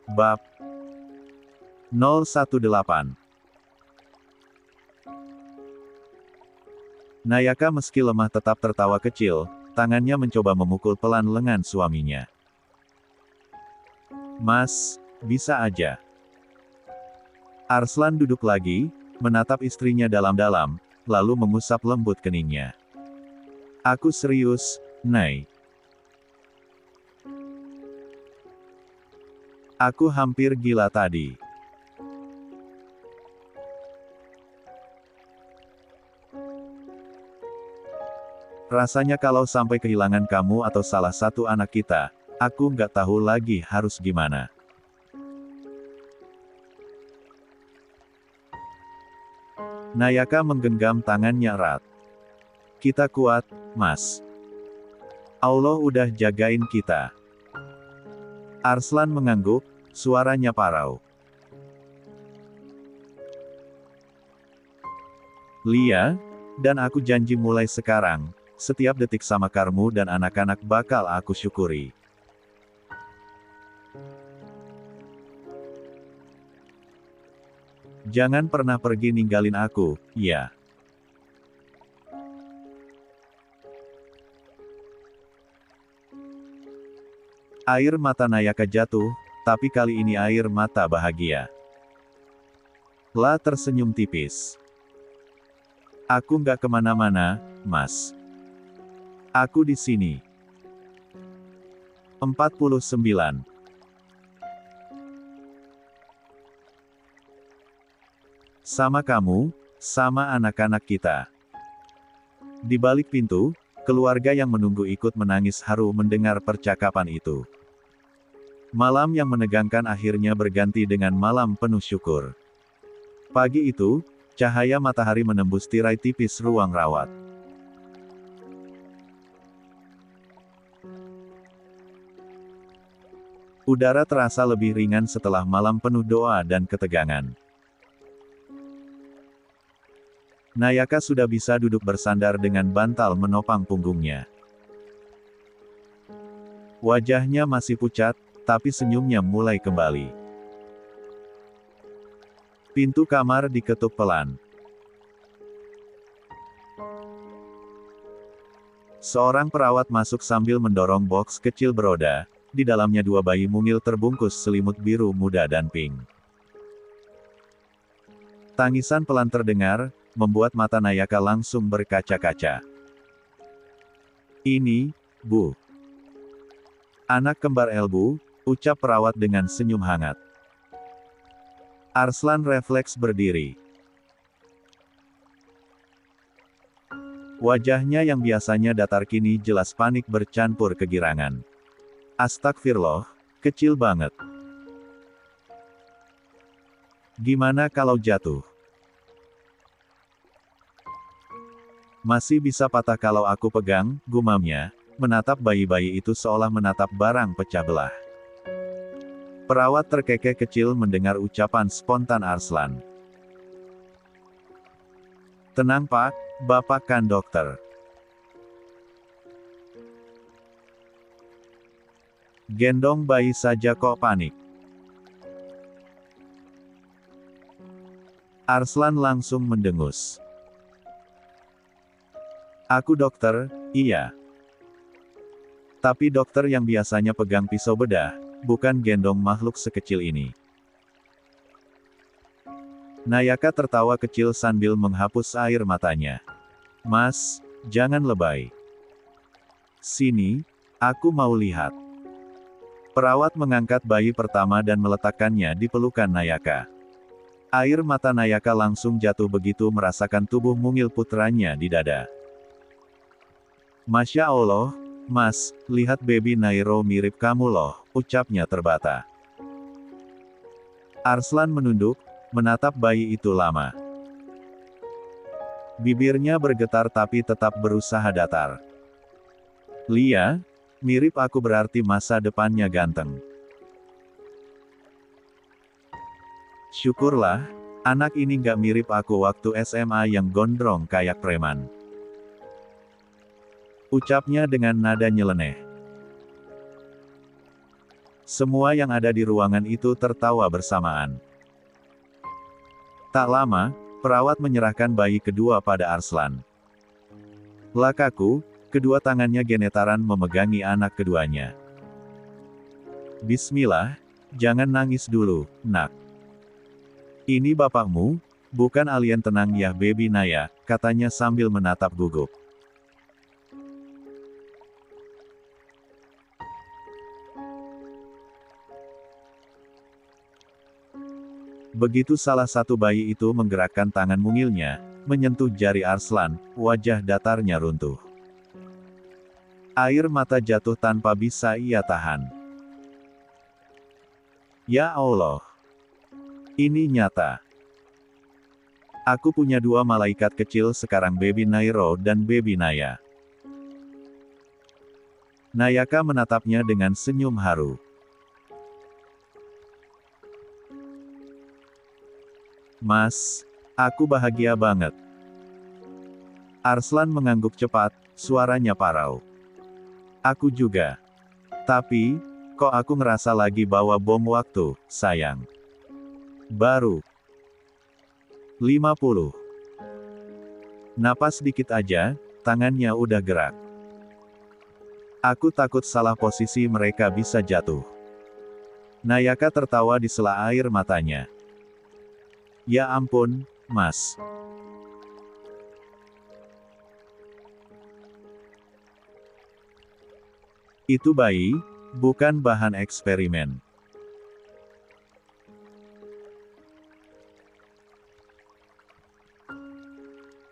Bab 018. Nayaka meski lemah tetap tertawa kecil, tangannya mencoba memukul pelan lengan suaminya. Mas, bisa aja. Arslan duduk lagi, menatap istrinya dalam-dalam, lalu mengusap lembut keningnya. Aku serius, Nay. Aku hampir gila tadi. Rasanya kalau sampai kehilangan kamu atau salah satu anak kita, aku nggak tahu lagi harus gimana. Nayaka menggenggam tangannya erat. Kita kuat, Mas. Allah udah jagain kita. Arslan mengangguk, suaranya parau. Lia, dan aku janji mulai sekarang, setiap detik sama kamu dan anak-anak bakal aku syukuri. Jangan pernah pergi ninggalin aku, ya. Air mata Nayaka jatuh, tapi kali ini air mata bahagia. La tersenyum tipis. Aku nggak kemana-mana, Mas. Aku di sini. 49. Sama kamu, sama anak-anak kita. Di balik pintu, keluarga yang menunggu ikut menangis haru mendengar percakapan itu. Malam yang menegangkan akhirnya berganti dengan malam penuh syukur. Pagi itu, cahaya matahari menembus tirai tipis ruang rawat. Udara terasa lebih ringan setelah malam penuh doa dan ketegangan. Nayaka sudah bisa duduk bersandar dengan bantal menopang punggungnya. Wajahnya masih pucat, tapi senyumnya mulai kembali. Pintu kamar diketuk pelan. Seorang perawat masuk sambil mendorong boks kecil beroda, di dalamnya dua bayi mungil terbungkus selimut biru muda dan pink. Tangisan pelan terdengar, membuat mata Nayaka langsung berkaca-kaca. Ini, Bu. Anak kembar Elbu, ucap perawat dengan senyum hangat. Arslan refleks berdiri. Wajahnya yang biasanya datar kini jelas panik bercampur kegirangan. Astagfirullah, kecil banget. Gimana kalau jatuh? Masih bisa patah kalau aku pegang, gumamnya, menatap bayi-bayi itu seolah menatap barang pecah belah. Perawat terkekeh kecil mendengar ucapan spontan Arslan. Tenang Pak, Bapak kan dokter. Gendong bayi saja kok panik. Arslan langsung mendengus. Aku dokter, iya. Tapi dokter yang biasanya pegang pisau bedah, bukan gendong makhluk sekecil ini. Nayaka tertawa kecil sambil menghapus air matanya. Mas, jangan lebay. Sini, aku mau lihat. Perawat mengangkat bayi pertama dan meletakkannya di pelukan Nayaka. Air mata Nayaka langsung jatuh begitu merasakan tubuh mungil putranya di dada. Masya Allah, Mas, lihat baby Nairo mirip kamu loh, ucapnya terbata. Arslan menunduk, menatap bayi itu lama. Bibirnya bergetar tapi tetap berusaha datar. Lia, mirip aku berarti masa depannya ganteng. Syukurlah, anak ini nggak mirip aku waktu SMA yang gondrong kayak preman. Ucapnya dengan nada nyeleneh. Semua yang ada di ruangan itu tertawa bersamaan. Tak lama, perawat menyerahkan bayi kedua pada Arslan. Lakaku, kedua tangannya genetaran memegangi anak keduanya. Bismillah, jangan nangis dulu, nak. Ini bapakmu, bukan alien, tenang ya baby Naya, katanya sambil menatap gugup. Begitu salah satu bayi itu menggerakkan tangan mungilnya, menyentuh jari Arslan, wajah datarnya runtuh. Air mata jatuh tanpa bisa ia tahan. Ya Allah. Ini nyata. Aku punya dua malaikat kecil sekarang, baby Nairo dan baby Naya. Nayaka menatapnya dengan senyum haru. Mas, aku bahagia banget. Arslan mengangguk cepat, suaranya parau. Aku juga. Tapi, kok aku ngerasa lagi bawa bom waktu, sayang. Baru 50. Napas dikit aja, tangannya udah gerak. Aku takut salah posisi mereka bisa jatuh. Nayaka tertawa di sela air matanya. Ya ampun, Mas. Itu bayi, bukan bahan eksperimen.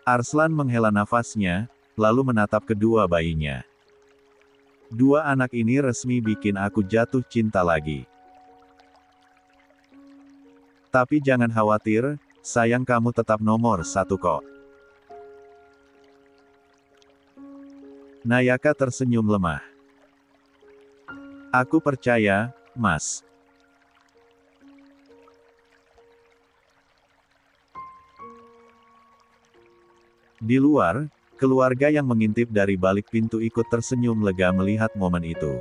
Arslan menghela nafasnya, lalu menatap kedua bayinya. Dua anak ini resmi bikin aku jatuh cinta lagi. Tapi jangan khawatir, sayang, kamu tetap nomor satu kok. Nayaka tersenyum lemah. Aku percaya, Mas. Di luar, keluarga yang mengintip dari balik pintu ikut tersenyum lega melihat momen itu.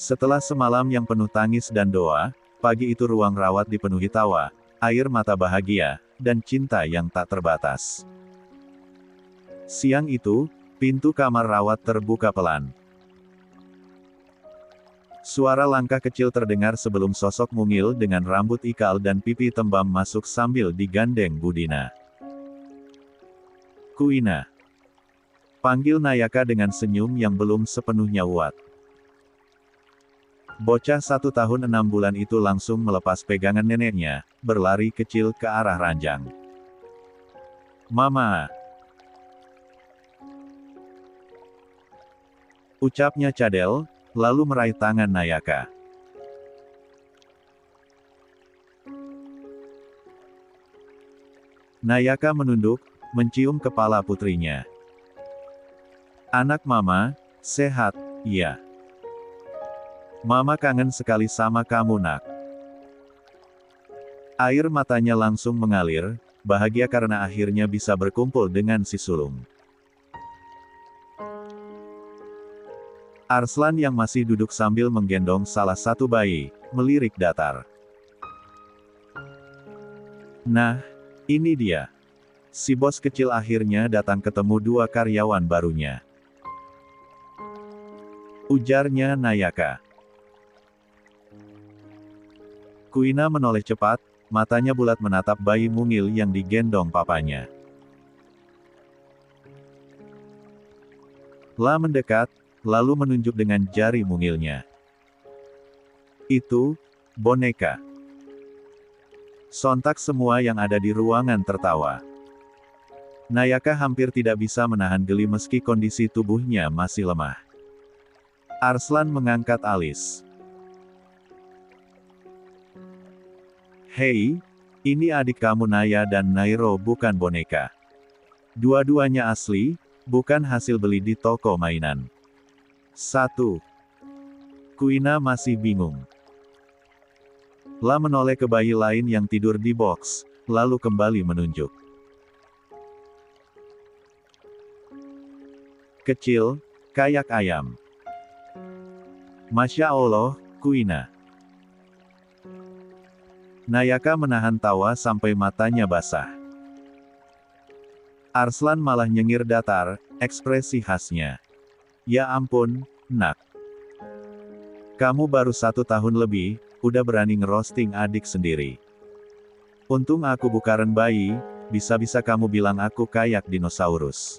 Setelah semalam yang penuh tangis dan doa, pagi itu ruang rawat dipenuhi tawa, air mata bahagia, dan cinta yang tak terbatas. Siang itu, pintu kamar rawat terbuka pelan. Suara langkah kecil terdengar sebelum sosok mungil dengan rambut ikal dan pipi tembam masuk sambil digandeng Budina. Kuina. Panggil Nayaka dengan senyum yang belum sepenuhnya uat. Bocah 1 tahun 6 bulan itu langsung melepas pegangan neneknya, berlari kecil ke arah ranjang. Mama. Ucapnya cadel, lalu meraih tangan Nayaka. Nayaka menunduk, mencium kepala putrinya. Anak mama, sehat, iya. Mama kangen sekali sama kamu, nak. Air matanya langsung mengalir, bahagia karena akhirnya bisa berkumpul dengan si sulung. Arslan yang masih duduk sambil menggendong salah satu bayi, melirik datar. Nah, ini dia. Si bos kecil akhirnya datang ketemu dua karyawan barunya. Ujarnya Nayaka. Kuina menoleh cepat, matanya bulat menatap bayi mungil yang digendong papanya. La mendekat, lalu menunjuk dengan jari mungilnya. Itu, boneka. Sontak semua yang ada di ruangan tertawa. Nayaka hampir tidak bisa menahan geli meski kondisi tubuhnya masih lemah. Arslan mengangkat alis. Hei, ini adik kamu Naya dan Nairo, bukan boneka. Dua-duanya asli, bukan hasil beli di toko mainan. 1. Kuina masih bingung. La menoleh ke bayi lain yang tidur di box, lalu kembali menunjuk. kecil, kayak ayam. Masya Allah, Kuina. Nayaka menahan tawa sampai matanya basah. Arslan malah nyengir datar, ekspresi khasnya. Ya ampun, nak. Kamu baru 1 tahun lebih, udah berani ngerosting adik sendiri. Untung aku bukan bayi, bisa-bisa kamu bilang aku kayak dinosaurus.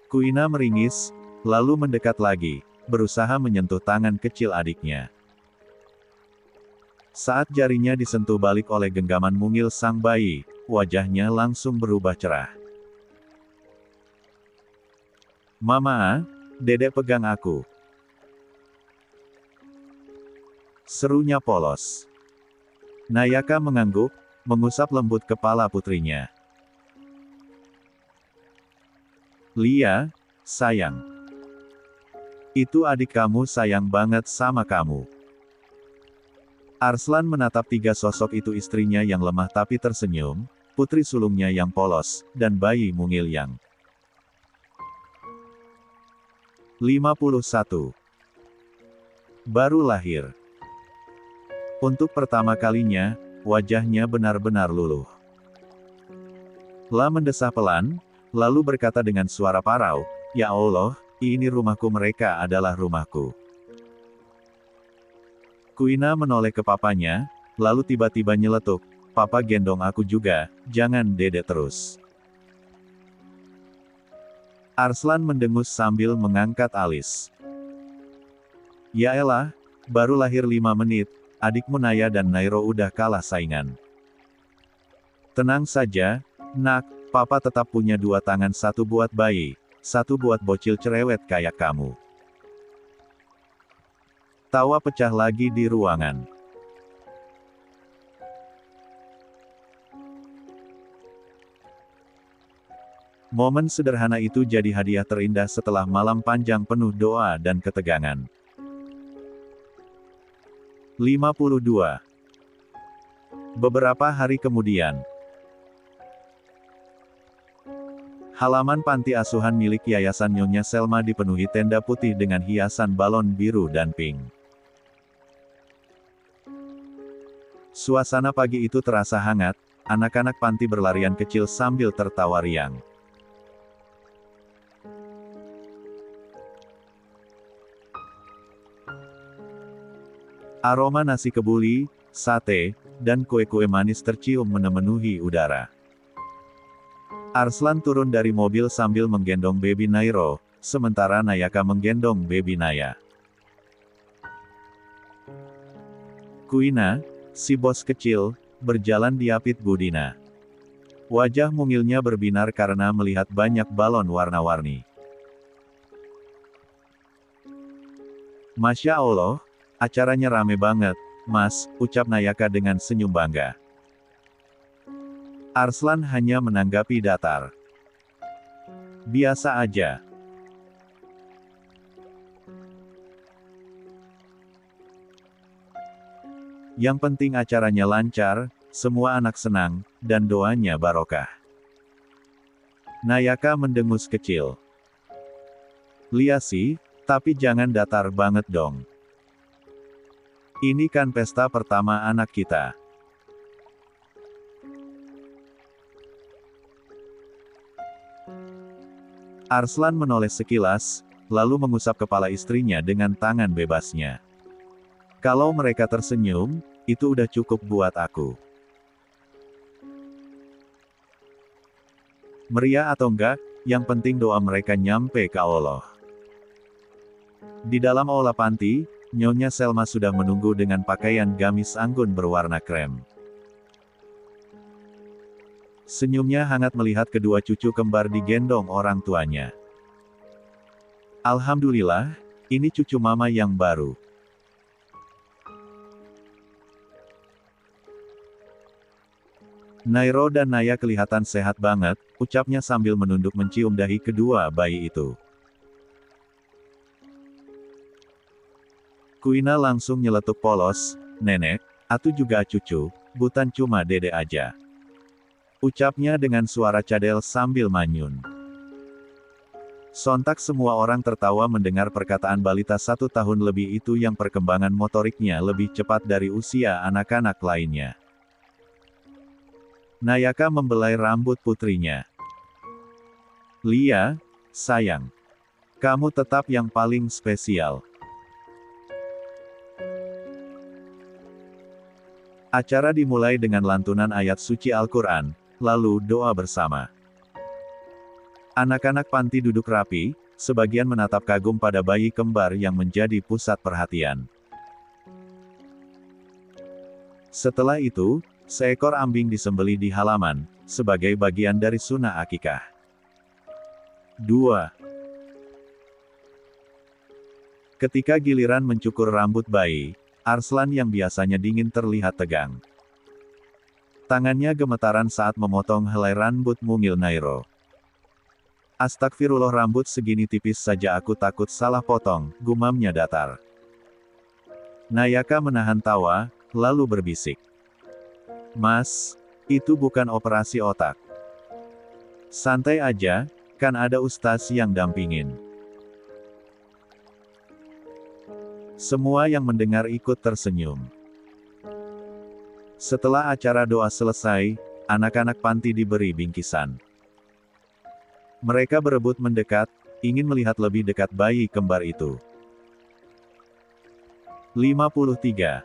Kuina meringis, lalu mendekat lagi, berusaha menyentuh tangan kecil adiknya. Saat jarinya disentuh balik oleh genggaman mungil sang bayi, wajahnya langsung berubah cerah. Mama, Dedek pegang aku. Serunya polos. Nayaka mengangguk, mengusap lembut kepala putrinya. Lia, sayang. Itu adik kamu sayang banget sama kamu. Arslan menatap 3 sosok itu, istrinya yang lemah tapi tersenyum, putri sulungnya yang polos, dan bayi mungil yang 51. Baru lahir. Untuk pertama kalinya, wajahnya benar-benar luluh. La mendesah pelan, lalu berkata dengan suara parau, "Ya Allah, ini rumahku, mereka adalah rumahku." Kuina menoleh ke papanya, lalu tiba-tiba nyeletuk, "Papa gendong aku juga, jangan Dedek terus." Arslan mendengus sambil mengangkat alis. Ya elah, baru lahir 5 menit, adikmu Naya dan Nairo udah kalah saingan. Tenang saja, nak, papa tetap punya 2 tangan, 1 buat bayi, 1 buat bocil cerewet kayak kamu. Tawa pecah lagi di ruangan. Momen sederhana itu jadi hadiah terindah setelah malam panjang penuh doa dan ketegangan. 52. Beberapa hari kemudian. Halaman panti asuhan milik Yayasan Nyonya Selma dipenuhi tenda putih dengan hiasan balon biru dan pink. Suasana pagi itu terasa hangat, anak-anak panti berlarian kecil sambil tertawa riang. Aroma nasi kebuli, sate, dan kue-kue manis tercium memenuhi udara. Arslan turun dari mobil sambil menggendong baby Nairo, sementara Nayaka menggendong baby Naya. Kuina, si bos kecil, berjalan diapit Budina. Wajah mungilnya berbinar karena melihat banyak balon warna-warni. Masya Allah, acaranya rame banget, Mas, ucap Nayaka dengan senyum bangga. Arslan hanya menanggapi datar. Biasa aja. Yang penting acaranya lancar, semua anak senang, dan doanya barokah. Nayaka mendengus kecil. Lia sih, tapi jangan datar banget dong. Ini kan pesta pertama anak kita. Arslan menoleh sekilas, lalu mengusap kepala istrinya dengan tangan bebasnya. Kalau mereka tersenyum, itu udah cukup buat aku. Meriah atau enggak, yang penting doa mereka nyampe ke Allah. Di dalam aula panti, Nyonya Selma sudah menunggu dengan pakaian gamis anggun berwarna krem. Senyumnya hangat melihat kedua cucu kembar digendong orang tuanya. Alhamdulillah, ini cucu mama yang baru. Nairo dan Naya kelihatan sehat banget, ucapnya sambil menunduk mencium dahi kedua bayi itu. Kuina langsung nyeletuk polos, "Nenek, atu juga cucu, bukan cuma dede aja." Ucapnya dengan suara cadel sambil manyun. Sontak semua orang tertawa mendengar perkataan balita 1 tahun lebih itu yang perkembangan motoriknya lebih cepat dari usia anak-anak lainnya. Nayaka membelai rambut putrinya. Lia, sayang. Kamu tetap yang paling spesial. Acara dimulai dengan lantunan ayat suci Al-Quran, lalu doa bersama. Anak-anak panti duduk rapi, sebagian menatap kagum pada bayi kembar yang menjadi pusat perhatian. Setelah itu, seekor ambing disembelih di halaman, sebagai bagian dari sunnah akikah. 2. Ketika giliran mencukur rambut bayi, Arslan yang biasanya dingin terlihat tegang. Tangannya gemetaran saat memotong helai rambut mungil Nairo. Astagfirullah, rambut segini tipis saja aku takut salah potong, gumamnya datar. Nayaka menahan tawa, lalu berbisik. Mas, itu bukan operasi otak. Santai aja, kan ada ustaz yang dampingin. Semua yang mendengar ikut tersenyum. Setelah acara doa selesai, anak-anak panti diberi bingkisan. Mereka berebut mendekat, ingin melihat lebih dekat bayi kembar itu. 53.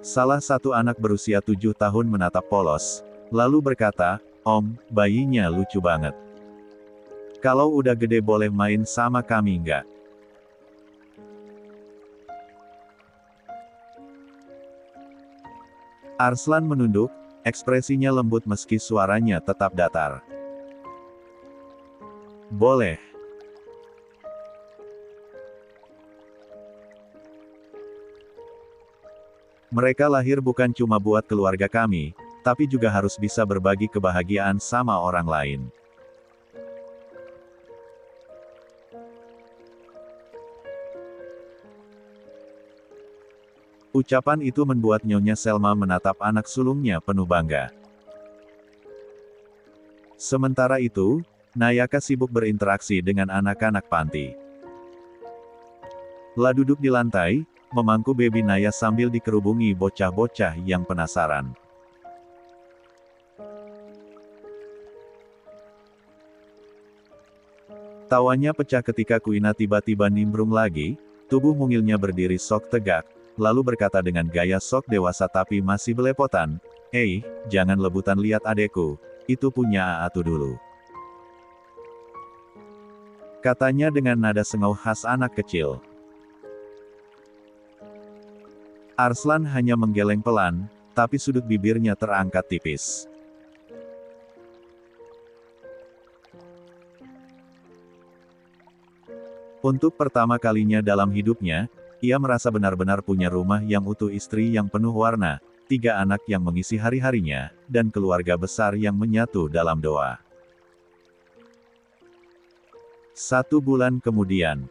Salah satu anak berusia 7 tahun menatap polos, lalu berkata, "Om, bayinya lucu banget. Kalau udah gede boleh main sama kami nggak?" Arslan menunduk, ekspresinya lembut meski suaranya tetap datar. Boleh. Mereka lahir bukan cuma buat keluarga kami, tapi juga harus bisa berbagi kebahagiaan sama orang lain. Ucapan itu membuat Nyonya Selma menatap anak sulungnya penuh bangga. Sementara itu, Nayaka sibuk berinteraksi dengan anak-anak panti. La duduk di lantai, memangku baby Naya sambil dikerubungi bocah-bocah yang penasaran. Tawanya pecah ketika Kuina tiba-tiba nimbrung lagi, tubuh mungilnya berdiri sok tegak, lalu berkata dengan gaya sok dewasa tapi masih belepotan, jangan lebutan lihat adekku, itu punya Aatu dulu. Katanya dengan nada sengau khas anak kecil. Arslan hanya menggeleng pelan, tapi sudut bibirnya terangkat tipis. Untuk pertama kalinya dalam hidupnya, ia merasa benar-benar punya rumah yang utuh, istri yang penuh warna, 3 anak yang mengisi hari-harinya, dan keluarga besar yang menyatu dalam doa. 1 bulan kemudian.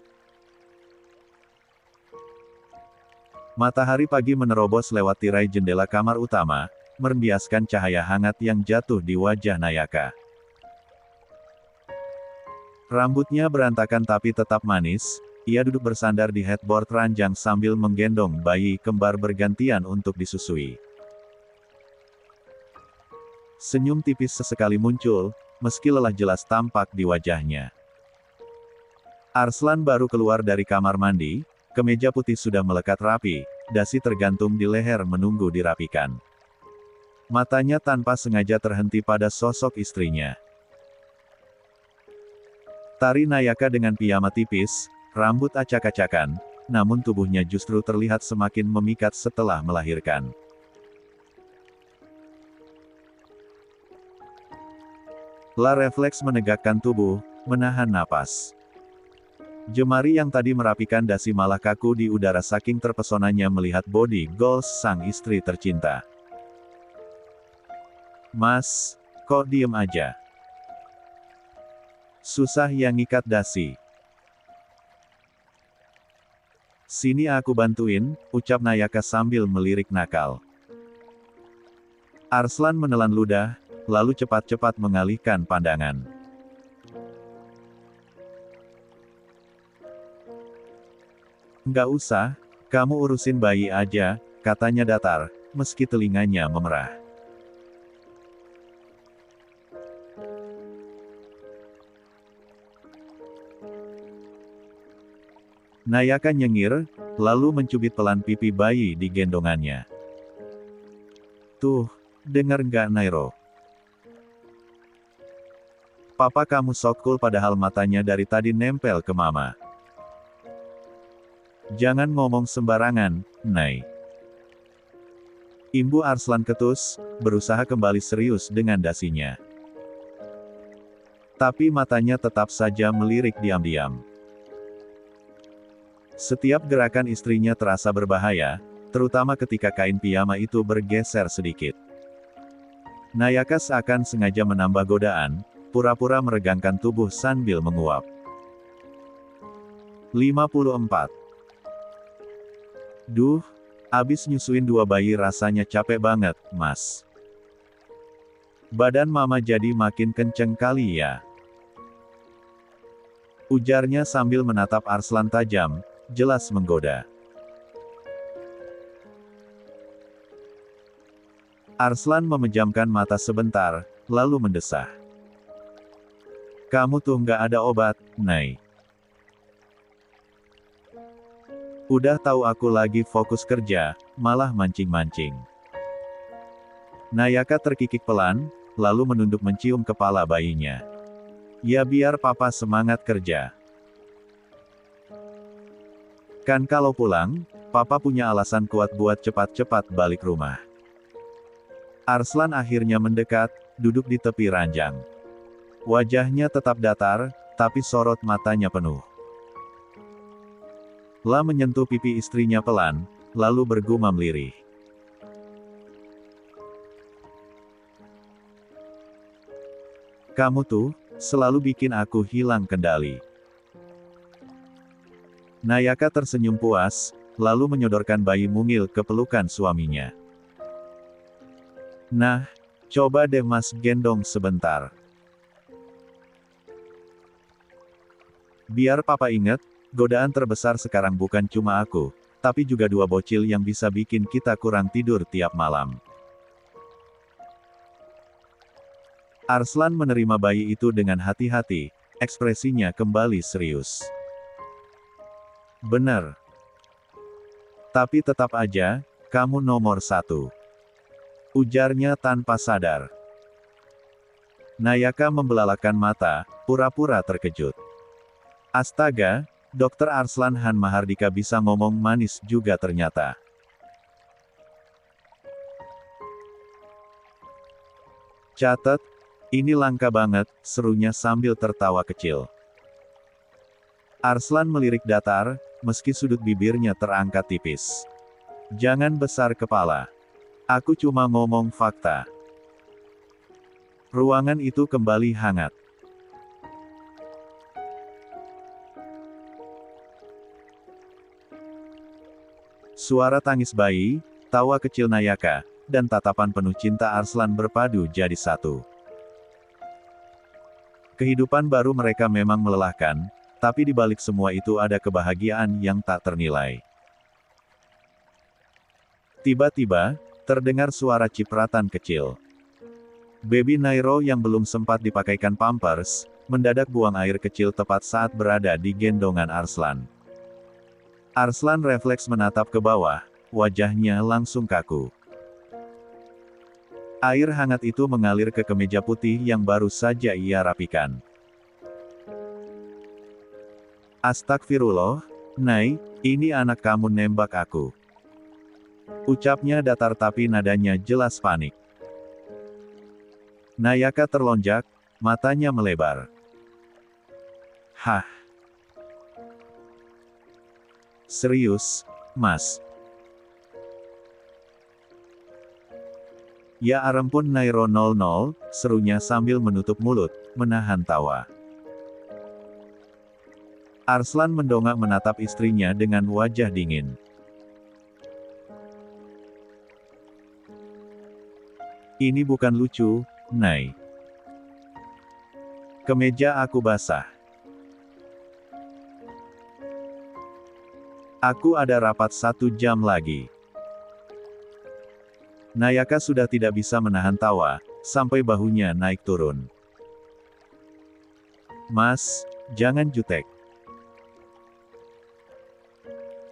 Matahari pagi menerobos lewat tirai jendela kamar utama, membiaskan cahaya hangat yang jatuh di wajah Nayaka. Rambutnya berantakan tapi tetap manis, ia duduk bersandar di headboard ranjang sambil menggendong bayi kembar bergantian untuk disusui. Senyum tipis sesekali muncul, meski lelah jelas tampak di wajahnya. Arslan baru keluar dari kamar mandi, kemeja putih sudah melekat rapi, dasi tergantung di leher menunggu dirapikan. Matanya tanpa sengaja terhenti pada sosok istrinya. Tari Nayaka dengan piyama tipis, rambut acak-acakan, namun tubuhnya justru terlihat semakin memikat setelah melahirkan. La refleks menegakkan tubuh, menahan napas. Jemari yang tadi merapikan dasi malah kaku di udara saking terpesonanya melihat body goals sang istri tercinta. Mas, kok diem aja? Susah yang ngikat dasi. Sini aku bantuin, ucap Nayaka sambil melirik nakal. Arslan menelan ludah, lalu cepat-cepat mengalihkan pandangan. Nggak usah, kamu urusin bayi aja, katanya datar, meski telinganya memerah. Nayaka nyengir, lalu mencubit pelan pipi bayi di gendongannya. Tuh, dengar nggak Nairo? Papa kamu sok cool padahal matanya dari tadi nempel ke mama. Jangan ngomong sembarangan, Nay. Imbu Arslan ketus, berusaha kembali serius dengan dasinya. Tapi matanya tetap saja melirik diam-diam. Setiap gerakan istrinya terasa berbahaya, terutama ketika kain piyama itu bergeser sedikit. Nayaka seakan sengaja menambah godaan, pura-pura meregangkan tubuh sambil menguap. 54. Duh, abis nyusuin 2 bayi rasanya capek banget, Mas. Badan mama jadi makin kenceng kali ya. Ujarnya sambil menatap Arslan tajam, jelas menggoda. Arslan memejamkan mata sebentar, lalu mendesah. Kamu tuh nggak ada obat, Nay. Udah tahu aku lagi fokus kerja, malah mancing-mancing. Nayaka terkikik pelan, lalu menunduk mencium kepala bayinya. Ya biar papa semangat kerja. Kan kalau pulang, papa punya alasan kuat buat cepat-cepat balik rumah. Arslan akhirnya mendekat, duduk di tepi ranjang. Wajahnya tetap datar, tapi sorot matanya penuh. La menyentuh pipi istrinya pelan, lalu bergumam lirih. Kamu tuh, selalu bikin aku hilang kendali. Nayaka tersenyum puas, lalu menyodorkan bayi mungil ke pelukan suaminya. Nah, coba deh Mas gendong sebentar. Biar papa inget, godaan terbesar sekarang bukan cuma aku, tapi juga 2 bocil yang bisa bikin kita kurang tidur tiap malam. Arslan menerima bayi itu dengan hati-hati, ekspresinya kembali serius. Bener. Tapi tetap aja, kamu nomor 1. Ujarnya tanpa sadar. Nayaka membelalakan mata, pura-pura terkejut. Astaga, Dr. Arslan Han Mahardika bisa ngomong manis juga ternyata. Catat, ini langka banget, serunya sambil tertawa kecil. Arslan melirik datar, meski sudut bibirnya terangkat tipis. Jangan besar kepala. Aku cuma ngomong fakta. Ruangan itu kembali hangat. Suara tangis bayi, tawa kecil Nayaka, dan tatapan penuh cinta Arslan berpadu jadi satu. Kehidupan baru mereka memang melelahkan, tapi di balik semua itu ada kebahagiaan yang tak ternilai. Tiba-tiba, terdengar suara cipratan kecil. Baby Nairo yang belum sempat dipakaikan pampers, mendadak buang air kecil tepat saat berada di gendongan Arslan. Arslan refleks menatap ke bawah, wajahnya langsung kaku. Air hangat itu mengalir ke kemeja putih yang baru saja ia rapikan. Astagfirullah, Nay, ini anak kamu nembak aku. Ucapnya datar tapi nadanya jelas panik. Nayaka terlonjak, matanya melebar. Hah? Serius, Mas? Ya ampun Nairo 00, serunya sambil menutup mulut, menahan tawa. Arslan mendongak menatap istrinya dengan wajah dingin. Ini bukan lucu, Nay. Kemeja aku basah. Aku ada rapat 1 jam lagi. Nayaka sudah tidak bisa menahan tawa, sampai bahunya naik turun. Mas, jangan jutek.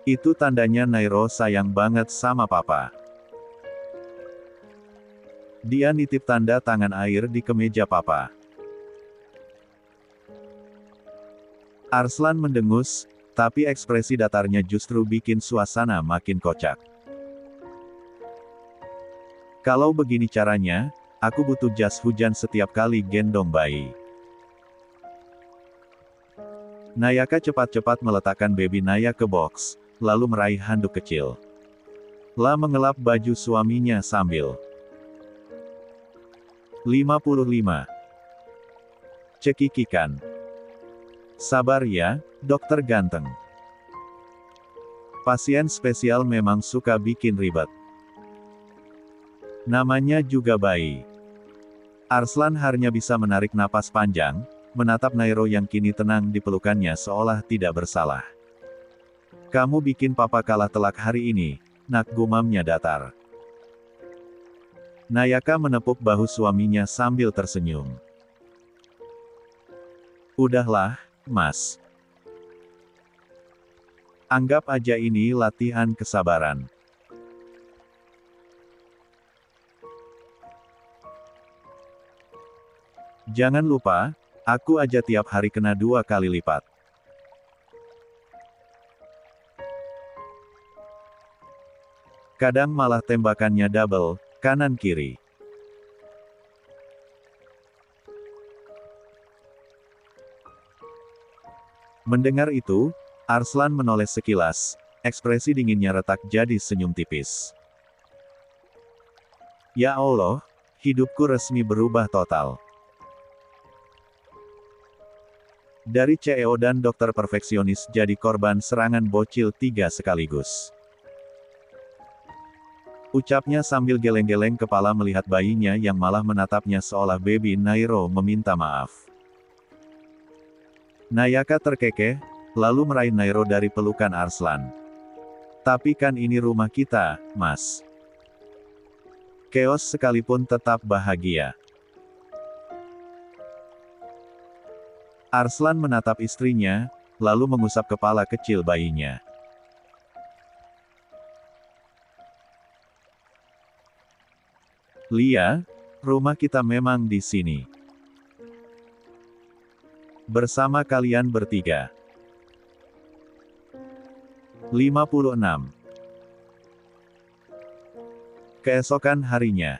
Itu tandanya Nairo sayang banget sama papa. Dia nitip tanda tangan air di kemeja papa. Arslan mendengus, tapi ekspresi datarnya justru bikin suasana makin kocak. Kalau begini caranya, aku butuh jas hujan setiap kali gendong bayi. Nayaka cepat-cepat meletakkan baby Naya ke box, lalu meraih handuk kecil. La mengelap baju suaminya sambil 55. Cekikikan. Sabar ya, dokter ganteng. Pasien spesial memang suka bikin ribet. Namanya juga bayi. Arslan hanya bisa menarik napas panjang, menatap Nairo yang kini tenang di pelukannya seolah tidak bersalah. Kamu bikin papa kalah telak hari ini, nak, gumamnya datar. Nayaka menepuk bahu suaminya sambil tersenyum. Udahlah, Mas. Anggap aja ini latihan kesabaran. Jangan lupa, aku aja tiap hari kena 2 kali lipat. Kadang malah tembakannya double, kanan-kiri. Mendengar itu, Arslan menoles sekilas, ekspresi dinginnya retak jadi senyum tipis. Ya Allah, hidupku resmi berubah total. Dari CEO dan dokter perfeksionis jadi korban serangan bocil 3 sekaligus. Ucapnya sambil geleng-geleng kepala melihat bayinya yang malah menatapnya seolah baby Nairo meminta maaf. Nayaka terkekeh, lalu meraih Nairo dari pelukan Arslan. Tapi kan ini rumah kita, Mas. Keos sekalipun tetap bahagia. Arslan menatap istrinya, lalu mengusap kepala kecil bayinya. Lia, rumah kita memang di sini. Bersama kalian bertiga. 56. Keesokan harinya.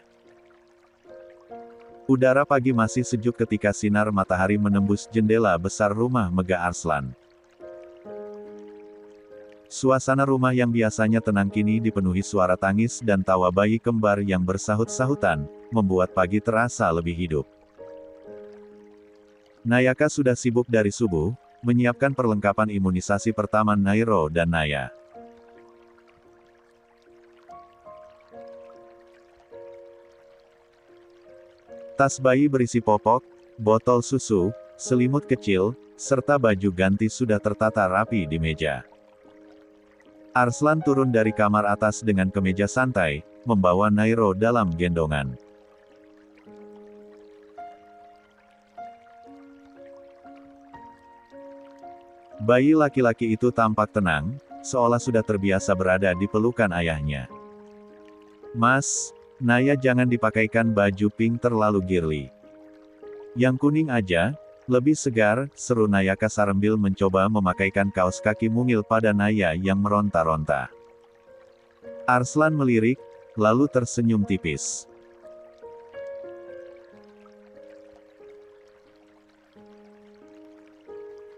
Udara pagi masih sejuk ketika sinar matahari menembus jendela besar rumah megah Arslan. Suasana rumah yang biasanya tenang kini dipenuhi suara tangis dan tawa bayi kembar yang bersahut-sahutan, membuat pagi terasa lebih hidup. Nayaka sudah sibuk dari subuh, menyiapkan perlengkapan imunisasi pertama Nairo dan Naya. Tas bayi berisi popok, botol susu, selimut kecil, serta baju ganti sudah tertata rapi di meja. Arslan turun dari kamar atas dengan kemeja santai, membawa Nairo dalam gendongan. Bayi laki-laki itu tampak tenang, seolah sudah terbiasa berada di pelukan ayahnya. Mas, Naya jangan dipakaikan baju pink terlalu girly. Yang kuning aja, lebih segar, seru Nayaka sambil mencoba memakaikan kaos kaki mungil pada Naya yang meronta-ronta. Arslan melirik, lalu tersenyum tipis.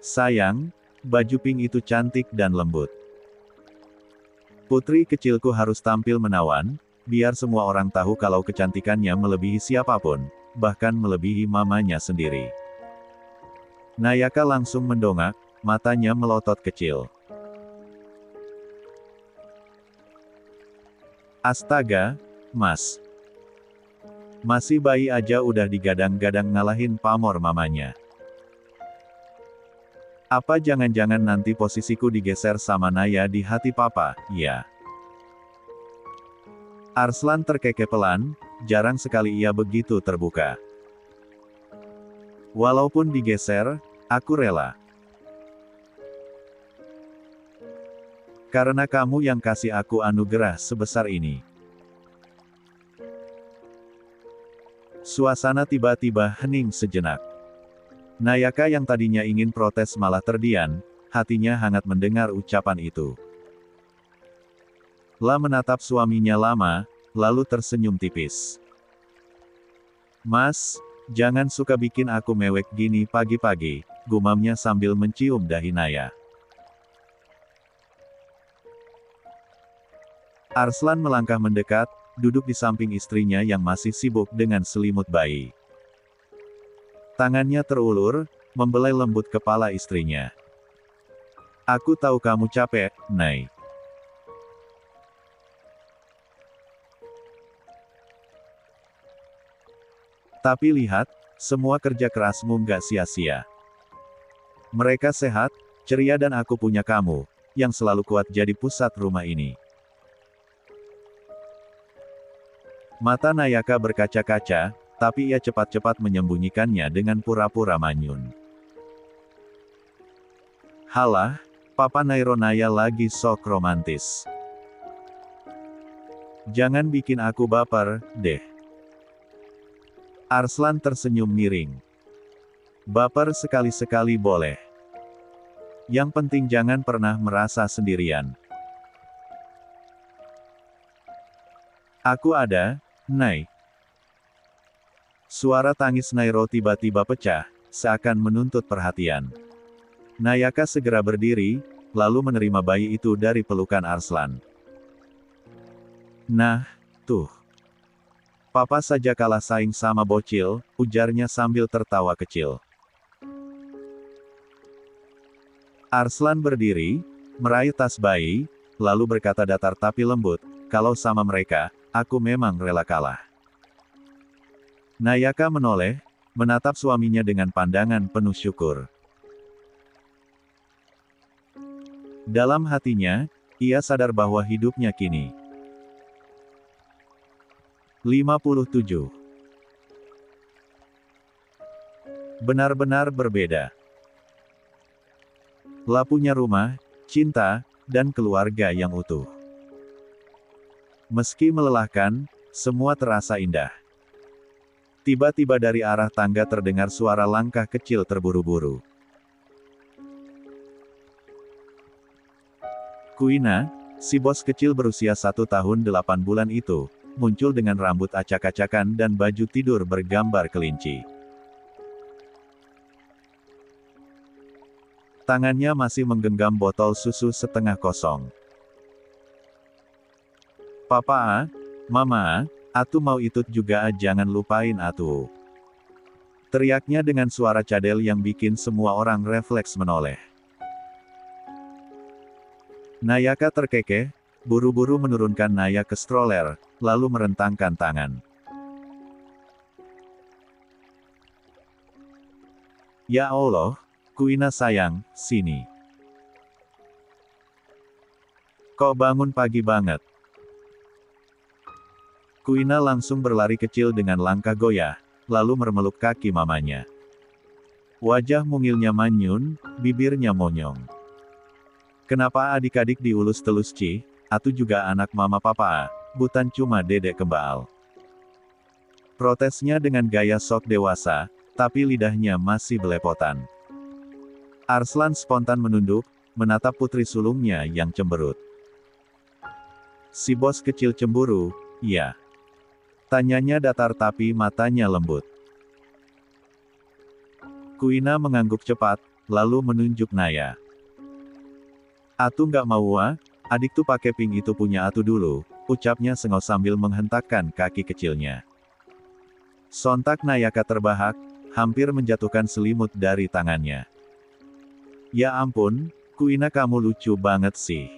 Sayang, baju pink itu cantik dan lembut. Putri kecilku harus tampil menawan, biar semua orang tahu kalau kecantikannya melebihi siapapun, bahkan melebihi mamanya sendiri. Nayaka langsung mendongak, matanya melotot kecil. Astaga, Mas. Masih bayi aja udah digadang-gadang ngalahin pamor mamanya. Apa jangan-jangan nanti posisiku digeser sama Naya di hati papa, ya? Arslan terkekeh pelan, jarang sekali ia begitu terbuka. Walaupun digeser, aku rela. Karena kamu yang kasih aku anugerah sebesar ini. Suasana tiba-tiba hening sejenak. Nayaka yang tadinya ingin protes malah terdiam, hatinya hangat mendengar ucapan itu. La menatap suaminya lama, lalu tersenyum tipis. Mas, jangan suka bikin aku mewek gini pagi-pagi, gumamnya sambil mencium dahi Naya. Arslan melangkah mendekat, duduk di samping istrinya yang masih sibuk dengan selimut bayi. Tangannya terulur, membelai lembut kepala istrinya. Aku tahu kamu capek, Nay. Tapi lihat, semua kerja kerasmu nggak sia-sia. Mereka sehat, ceria dan aku punya kamu, yang selalu kuat jadi pusat rumah ini. Mata Nayaka berkaca-kaca, tapi ia cepat-cepat menyembunyikannya dengan pura-pura manyun. Halah, Papa Naironaya lagi sok romantis. Jangan bikin aku baper, deh. Arslan tersenyum miring. Baper sekali-sekali boleh. Yang penting jangan pernah merasa sendirian. Aku ada, Nay. Suara tangis Nairo tiba-tiba pecah, seakan menuntut perhatian. Nayaka segera berdiri, lalu menerima bayi itu dari pelukan Arslan. Nah, tuh. Papa saja kalah saing sama bocil, ujarnya sambil tertawa kecil. Arslan berdiri, meraih tas bayi, lalu berkata datar tapi lembut, kalau sama mereka, aku memang rela kalah. Nayaka menoleh, menatap suaminya dengan pandangan penuh syukur. Dalam hatinya, ia sadar bahwa hidupnya kini 57. Benar-benar berbeda. La punya rumah, cinta, dan keluarga yang utuh. Meski melelahkan, semua terasa indah. Tiba-tiba dari arah tangga terdengar suara langkah kecil terburu-buru. Kuina, si bos kecil berusia 1 tahun 8 bulan itu, muncul dengan rambut acak-acakan dan baju tidur bergambar kelinci. Tangannya masih menggenggam botol susu setengah kosong. Papa, Mama, atu mau itut juga jangan lupain atu. Teriaknya dengan suara cadel yang bikin semua orang refleks menoleh. Nayaka terkekeh, buru-buru menurunkan Naya ke stroller, lalu merentangkan tangan. Ya Allah, Kuina sayang, sini. Kok bangun pagi banget? Kuina langsung berlari kecil dengan langkah goyah, lalu memeluk kaki mamanya. Wajah mungilnya manyun, bibirnya monyong. Kenapa adik-adik diulus-telus Ci, atu juga anak mama papa, bukan cuma dedek kembal. Protesnya dengan gaya sok dewasa, tapi lidahnya masih belepotan. Arslan spontan menunduk, menatap putri sulungnya yang cemberut. Si bos kecil cemburu, iya. Tanyanya datar tapi matanya lembut. Kuina mengangguk cepat, lalu menunjuk Naya. Atu nggak mau adik tuh pakai pink itu punya atu dulu, ucapnya sengau sambil menghentakkan kaki kecilnya. Sontak Nayaka terbahak, hampir menjatuhkan selimut dari tangannya. Ya ampun, Kuina kamu lucu banget sih.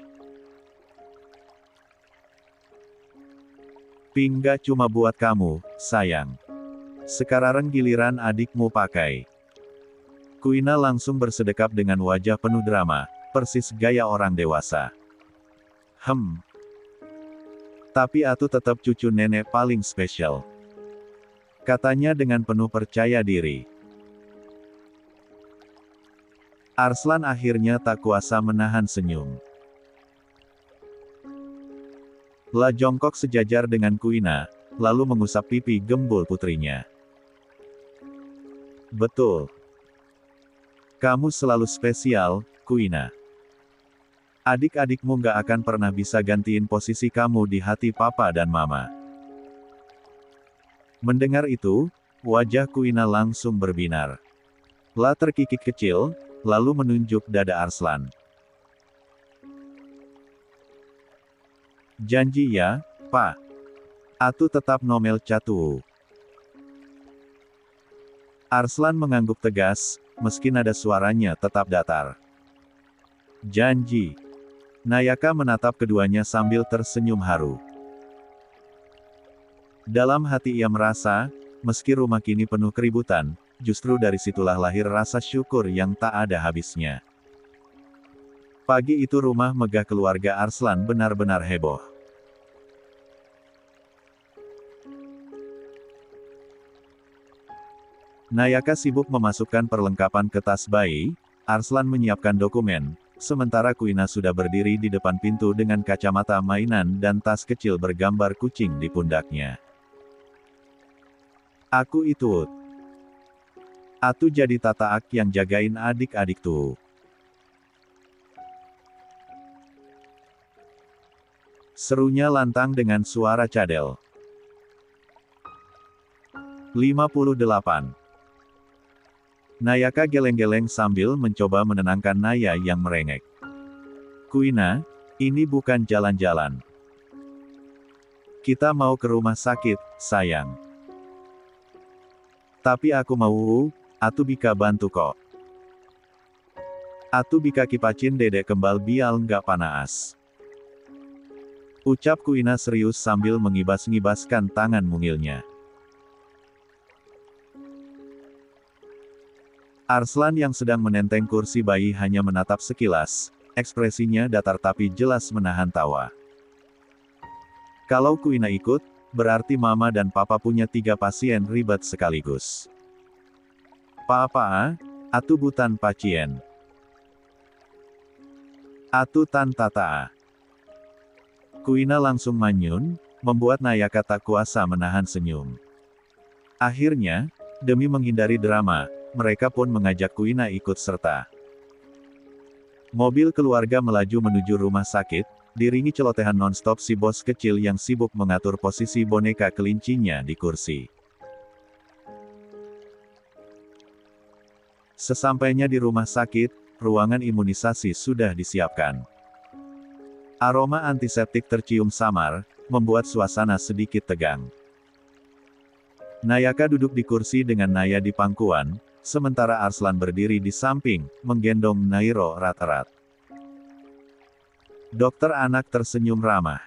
Pingga cuma buat kamu, sayang. Sekarang giliran adikmu pakai. Kuina langsung bersedekap dengan wajah penuh drama, persis gaya orang dewasa. Tapi Atu tetap cucu nenek paling spesial. Katanya dengan penuh percaya diri. Arslan akhirnya tak kuasa menahan senyum. La jongkok sejajar dengan Kuina, lalu mengusap pipi gembul putrinya. Betul. Kamu selalu spesial, Kuina. Adik-adikmu gak akan pernah bisa gantiin posisi kamu di hati papa dan mama. Mendengar itu, wajah Kuina langsung berbinar. La terkikik kecil, lalu menunjuk dada Arslan. Janji ya, Pak. Atu tetap nomel catu. Arslan mengangguk tegas, meski nada suaranya tetap datar. Janji. Nayaka menatap keduanya sambil tersenyum haru. Dalam hati ia merasa, meski rumah kini penuh keributan, justru dari situlah lahir rasa syukur yang tak ada habisnya. Pagi itu rumah megah keluarga Arslan benar-benar heboh. Nayaka sibuk memasukkan perlengkapan ke tas bayi, Arslan menyiapkan dokumen, sementara Kuina sudah berdiri di depan pintu dengan kacamata mainan dan tas kecil bergambar kucing di pundaknya. Aku itu. Atu jadi tataak yang jagain adik-adik tuh. Serunya lantang dengan suara cadel. 58. Nayaka geleng-geleng sambil mencoba menenangkan Naya yang merengek. Kuina, ini bukan jalan-jalan. Kita mau ke rumah sakit, sayang. Tapi aku mau, Atu bika bantu kok. Atu bika kipacin dedek kembal bial nggak panaas. Ucap Kuina serius sambil mengibas-ngibaskan tangan mungilnya. Arslan yang sedang menenteng kursi bayi hanya menatap sekilas, ekspresinya datar tapi jelas menahan tawa. Kalau Kuina ikut, berarti mama dan papa punya 3 pasien ribet sekaligus. Papa, Atu butan pacien. Atu tan tata. Kuina langsung manyun, membuat Nayaka tak kuasa menahan senyum. Akhirnya, demi menghindari drama, mereka pun mengajak Kuina ikut serta. Mobil keluarga melaju menuju rumah sakit, diringi celotehan non-stop si bos kecil yang sibuk mengatur posisi boneka kelincinya di kursi. Sesampainya di rumah sakit, ruangan imunisasi sudah disiapkan. Aroma antiseptik tercium samar, membuat suasana sedikit tegang. Nayaka duduk di kursi dengan Naya di pangkuan, sementara Arslan berdiri di samping, menggendong Nairo erat-erat. Dokter anak tersenyum ramah.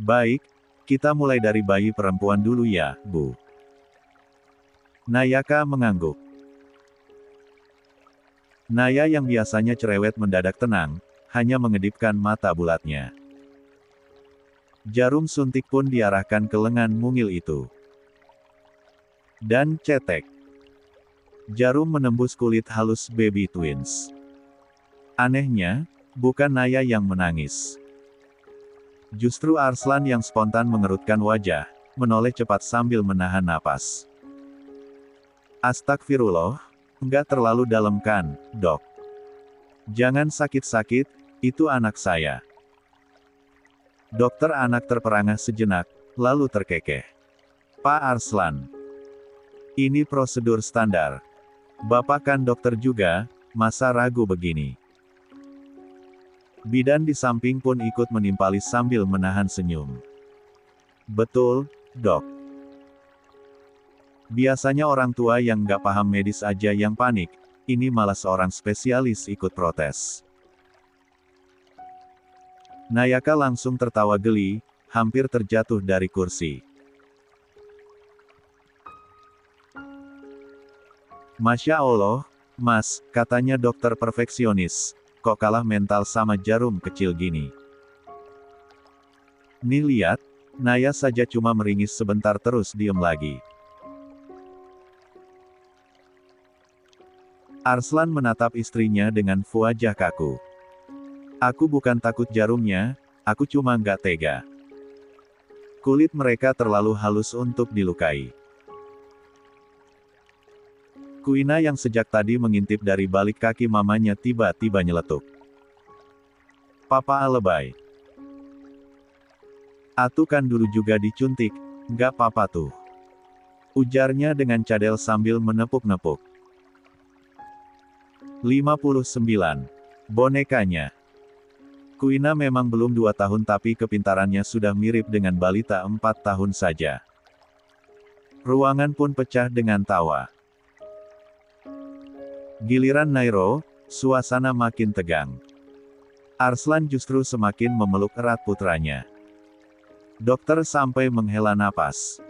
Baik, kita mulai dari bayi perempuan dulu ya, Bu. Nayaka mengangguk. Naya yang biasanya cerewet mendadak tenang, hanya mengedipkan mata bulatnya. Jarum suntik pun diarahkan ke lengan mungil itu. Dan cetek. Jarum menembus kulit halus baby twins. Anehnya, bukan Naya yang menangis. Justru Arslan yang spontan mengerutkan wajah, menoleh cepat sambil menahan napas. Astagfirullah, enggak terlalu dalam kan, Dok? Jangan sakit-sakit, itu anak saya. Dokter anak terperangah sejenak, lalu terkekeh. Pak Arslan. Ini prosedur standar. Bapak kan dokter juga, masa ragu begini? Bidan di samping pun ikut menimpali sambil menahan senyum. Betul, Dok. Biasanya orang tua yang nggak paham medis aja yang panik, ini malah seorang spesialis ikut protes. Nayaka langsung tertawa geli, hampir terjatuh dari kursi. Masya Allah, Mas, katanya dokter perfeksionis, kok kalah mental sama jarum kecil gini. Nih lihat, Naya saja cuma meringis sebentar terus diem lagi. Arslan menatap istrinya dengan wajah kaku. Aku bukan takut jarumnya, aku cuma nggak tega. Kulit mereka terlalu halus untuk dilukai. Kuina yang sejak tadi mengintip dari balik kaki mamanya tiba-tiba nyeletuk. Papa lebay. Atu kan dulu juga dicuntik, nggak papa tuh. Ujarnya dengan cadel sambil menepuk-nepuk. 59. Bonekanya. Kuina memang belum 2 tahun tapi kepintarannya sudah mirip dengan balita 4 tahun saja. Ruangan pun pecah dengan tawa. Giliran Nairo, suasana makin tegang. Arslan justru semakin memeluk erat putranya. Dokter sampai menghela napas.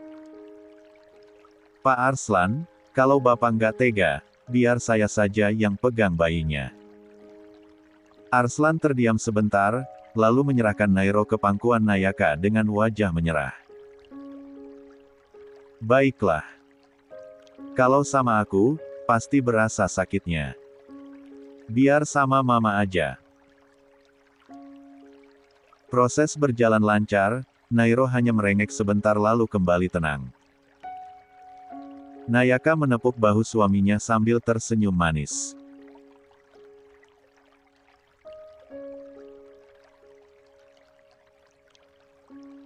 Pak Arslan, kalau bapak nggak tega, biar saya saja yang pegang bayinya. Arslan terdiam sebentar, lalu menyerahkan Nairo ke pangkuan Nayaka dengan wajah menyerah. Baiklah. Kalau sama aku, pasti berasa sakitnya. Biar sama mama aja. Proses berjalan lancar, Nairo hanya merengek sebentar lalu kembali tenang. Nayaka menepuk bahu suaminya sambil tersenyum manis.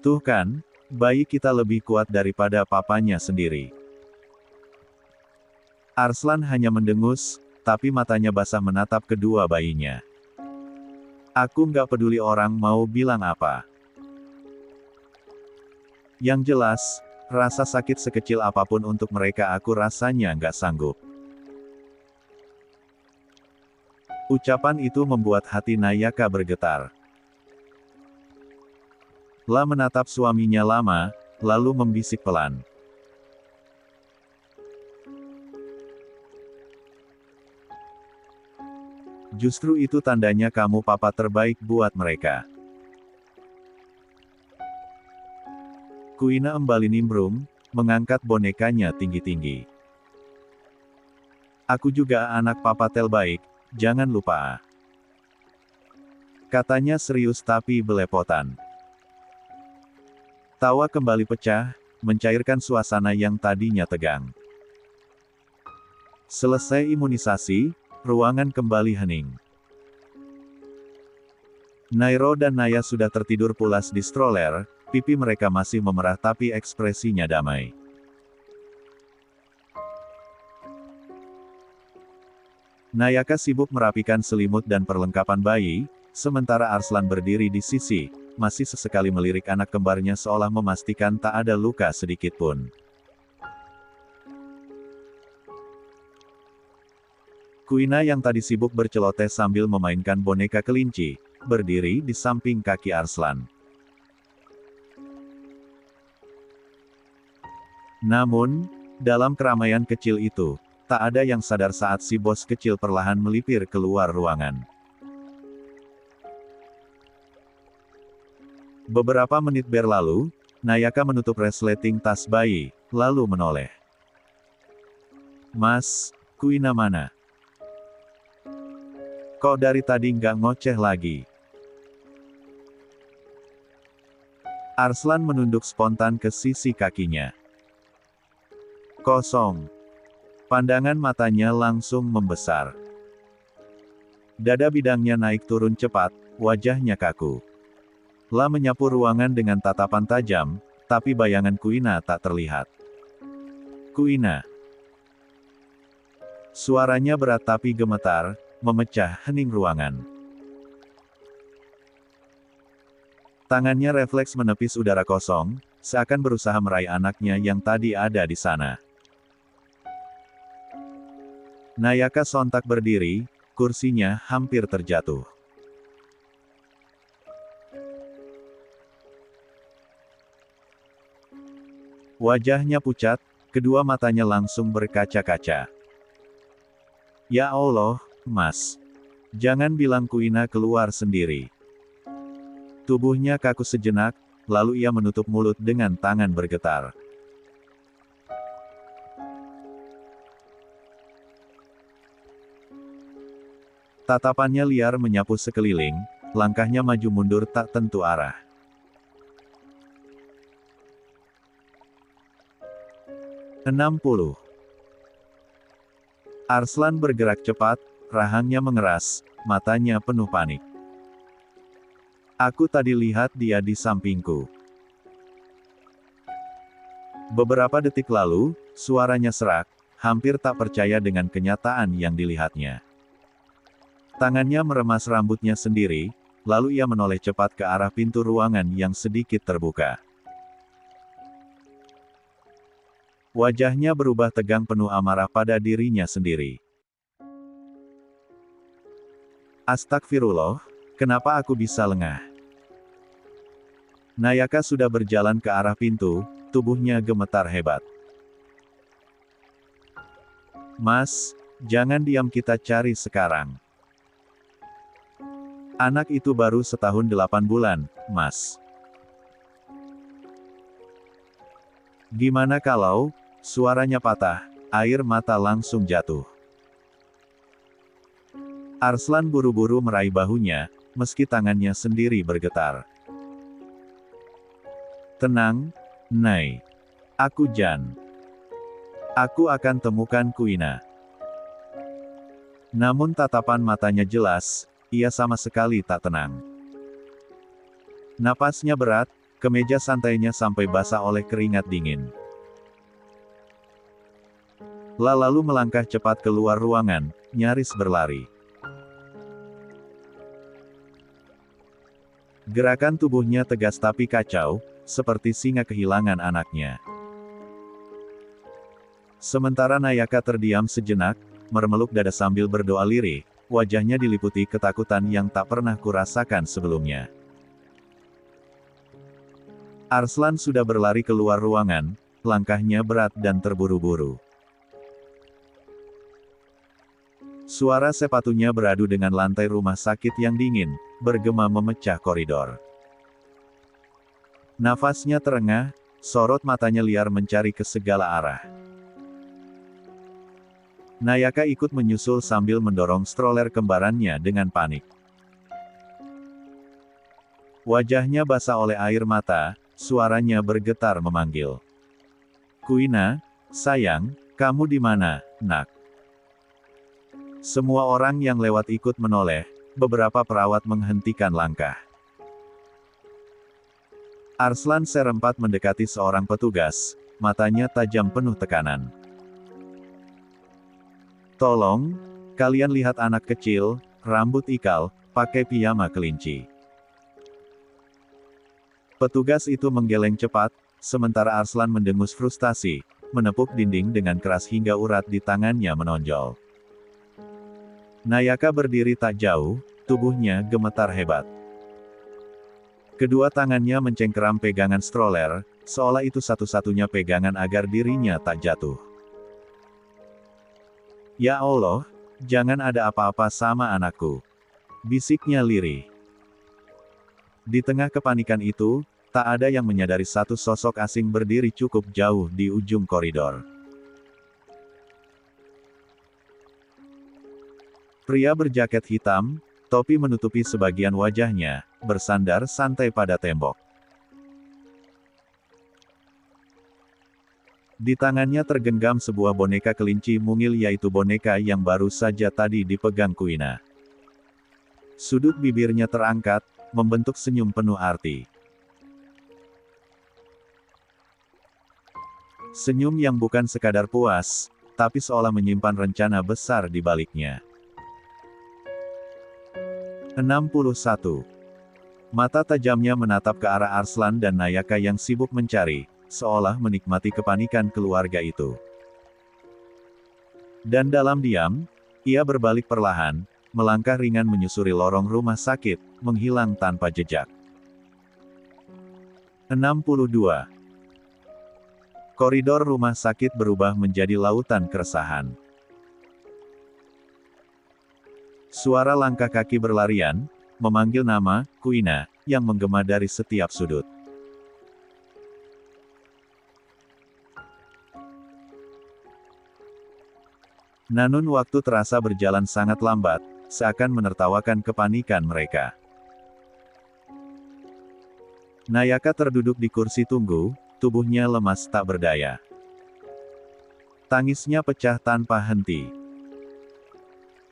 Tuh kan, bayi kita lebih kuat daripada papanya sendiri. Arslan hanya mendengus, tapi matanya basah menatap kedua bayinya. Aku nggak peduli orang mau bilang apa. Yang jelas, rasa sakit sekecil apapun untuk mereka aku rasanya nggak sanggup. Ucapan itu membuat hati Nayaka bergetar. La menatap suaminya lama, lalu membisik pelan. Justru itu tandanya kamu papa terbaik buat mereka. Kuina kembali nimbrung, mengangkat bonekanya tinggi-tinggi. Aku juga anak papa terbaik, jangan lupa. Katanya serius tapi belepotan. Tawa kembali pecah, mencairkan suasana yang tadinya tegang. Selesai imunisasi, ruangan kembali hening. Nairo dan Naya sudah tertidur pulas di stroller, pipi mereka masih memerah tapi ekspresinya damai. Nayaka sibuk merapikan selimut dan perlengkapan bayi, sementara Arslan berdiri di sisi, masih sesekali melirik anak kembarnya seolah memastikan tak ada luka sedikitpun. Kuina yang tadi sibuk berceloteh sambil memainkan boneka kelinci, berdiri di samping kaki Arslan. Namun, dalam keramaian kecil itu, tak ada yang sadar saat si bos kecil perlahan melipir keluar ruangan. Beberapa menit berlalu, Nayaka menutup resleting tas bayi, lalu menoleh. Mas, Kuina mana? Kok dari tadi nggak ngoceh lagi? Arslan menunduk spontan ke sisi kakinya. Kosong. Pandangan matanya langsung membesar. Dada bidangnya naik turun cepat, wajahnya kaku. La menyapu ruangan dengan tatapan tajam, tapi bayangan Kuina tak terlihat. Kuina. Suaranya berat tapi gemetar, memecah hening ruangan. Tangannya refleks menepis udara kosong, seakan berusaha meraih anaknya yang tadi ada di sana. Nayaka sontak berdiri, kursinya hampir terjatuh. Wajahnya pucat, kedua matanya langsung berkaca-kaca. Ya Allah, Mas. Jangan bilang Kuina keluar sendiri. Tubuhnya kaku sejenak, lalu ia menutup mulut dengan tangan bergetar. Tatapannya liar menyapu sekeliling, langkahnya maju mundur tak tentu arah. Arslan bergerak cepat, rahangnya mengeras, matanya penuh panik. Aku tadi lihat dia di sampingku. Beberapa detik lalu, suaranya serak, hampir tak percaya dengan kenyataan yang dilihatnya. Tangannya meremas rambutnya sendiri, lalu ia menoleh cepat ke arah pintu ruangan yang sedikit terbuka. Wajahnya berubah tegang penuh amarah pada dirinya sendiri. Astagfirullah, kenapa aku bisa lengah? Nayaka sudah berjalan ke arah pintu, tubuhnya gemetar hebat. Mas, jangan diam, kita cari sekarang. Anak itu baru setahun 8 bulan, Mas. Gimana kalau, suaranya patah, air mata langsung jatuh. Arslan buru-buru meraih bahunya, meski tangannya sendiri bergetar. Tenang, Nay. Aku Jan. Aku akan temukan Kuina. Namun tatapan matanya jelas, ia sama sekali tak tenang. Napasnya berat, kemeja santainya sampai basah oleh keringat dingin. Lalu melangkah cepat keluar ruangan, nyaris berlari. Gerakan tubuhnya tegas tapi kacau, seperti singa kehilangan anaknya. Sementara Nayaka terdiam sejenak, mermeluk dada sambil berdoa lirih, wajahnya diliputi ketakutan yang tak pernah kurasakan sebelumnya. Arslan sudah berlari keluar ruangan, langkahnya berat dan terburu-buru. Suara sepatunya beradu dengan lantai rumah sakit yang dingin, bergema memecah koridor. Nafasnya terengah, sorot matanya liar mencari ke segala arah. Nayaka ikut menyusul sambil mendorong stroller kembarannya dengan panik. Wajahnya basah oleh air mata, suaranya bergetar memanggil. Kuina, sayang, kamu di mana, nak? Semua orang yang lewat ikut menoleh, beberapa perawat menghentikan langkah. Arslan serempat mendekati seorang petugas, matanya tajam penuh tekanan. Tolong, kalian lihat anak kecil, rambut ikal, pakai piyama kelinci. Petugas itu menggeleng cepat, sementara Arslan mendengus frustasi, menepuk dinding dengan keras hingga urat di tangannya menonjol. Nayaka berdiri tak jauh, tubuhnya gemetar hebat. Kedua tangannya mencengkeram pegangan stroller, seolah itu satu-satunya pegangan agar dirinya tak jatuh. Ya Allah, jangan ada apa-apa sama anakku. Bisiknya lirih. Di tengah kepanikan itu, tak ada yang menyadari satu sosok asing berdiri cukup jauh di ujung koridor. Pria berjaket hitam, topi menutupi sebagian wajahnya, bersandar santai pada tembok. Di tangannya tergenggam sebuah boneka kelinci mungil, yaitu boneka yang baru saja tadi dipegang Kuina. Sudut bibirnya terangkat, membentuk senyum penuh arti. Senyum yang bukan sekadar puas, tapi seolah menyimpan rencana besar di baliknya. 61. Mata tajamnya menatap ke arah Arslan dan Nayaka yang sibuk mencari, seolah menikmati kepanikan keluarga itu. Dan dalam diam, ia berbalik perlahan, melangkah ringan menyusuri lorong rumah sakit, menghilang tanpa jejak. 62. Koridor rumah sakit berubah menjadi lautan keresahan. Suara langkah kaki berlarian, memanggil nama, Kuina, yang menggema dari setiap sudut. Namun waktu terasa berjalan sangat lambat, seakan menertawakan kepanikan mereka. Nayaka terduduk di kursi tunggu, tubuhnya lemas tak berdaya. Tangisnya pecah tanpa henti.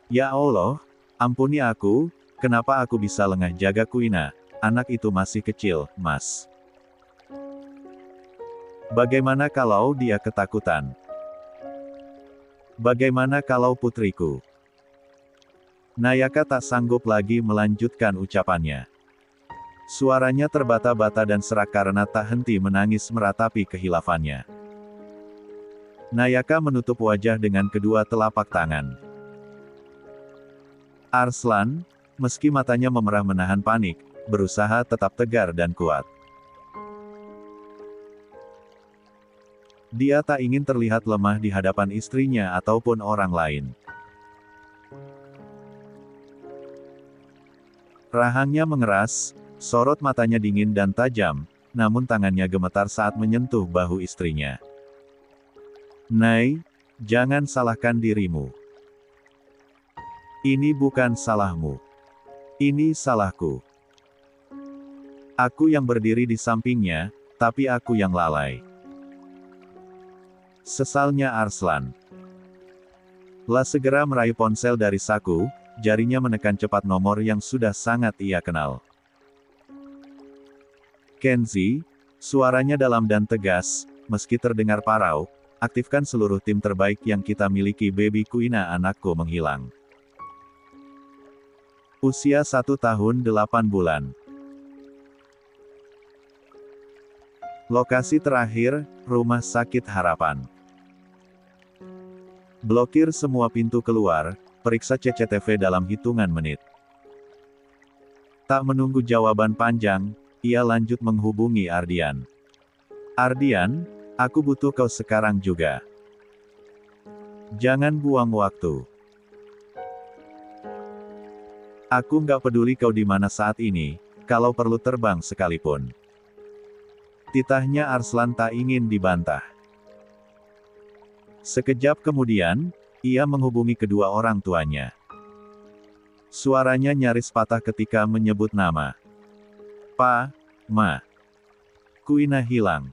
Ya Allah, ampuni aku, kenapa aku bisa lengah jaga Kuina, anak itu masih kecil, Mas. Bagaimana kalau dia ketakutan? Bagaimana kalau putriku? Nayaka tak sanggup lagi melanjutkan ucapannya. Suaranya terbata-bata dan serak karena tak henti menangis meratapi kehilafannya. Nayaka menutup wajah dengan kedua telapak tangan. Arslan, meski matanya memerah menahan panik, berusaha tetap tegar dan kuat. Dia tak ingin terlihat lemah di hadapan istrinya ataupun orang lain. Rahangnya mengeras, sorot matanya dingin dan tajam, namun tangannya gemetar saat menyentuh bahu istrinya. Nay, jangan salahkan dirimu. Ini bukan salahmu. Ini salahku. Aku yang berdiri di sampingnya, tapi aku yang lalai. Sesalnya Arslan. La segera meraih ponsel dari saku, jarinya menekan cepat nomor yang sudah sangat ia kenal. Kenzi, suaranya dalam dan tegas, meski terdengar parau, aktifkan seluruh tim terbaik yang kita miliki. Baby Kuina anakku menghilang. Usia 1 tahun 8 bulan. Lokasi terakhir, Rumah Sakit Harapan. Blokir semua pintu keluar, periksa CCTV dalam hitungan menit. Tak menunggu jawaban panjang, ia lanjut menghubungi Ardian. Ardian, aku butuh kau sekarang juga. Jangan buang waktu. Aku nggak peduli kau di mana saat ini, kalau perlu terbang sekalipun. Titahnya Arslan tak ingin dibantah. Sekejap kemudian, ia menghubungi kedua orang tuanya. Suaranya nyaris patah ketika menyebut nama. Pa, Ma. Kuina hilang.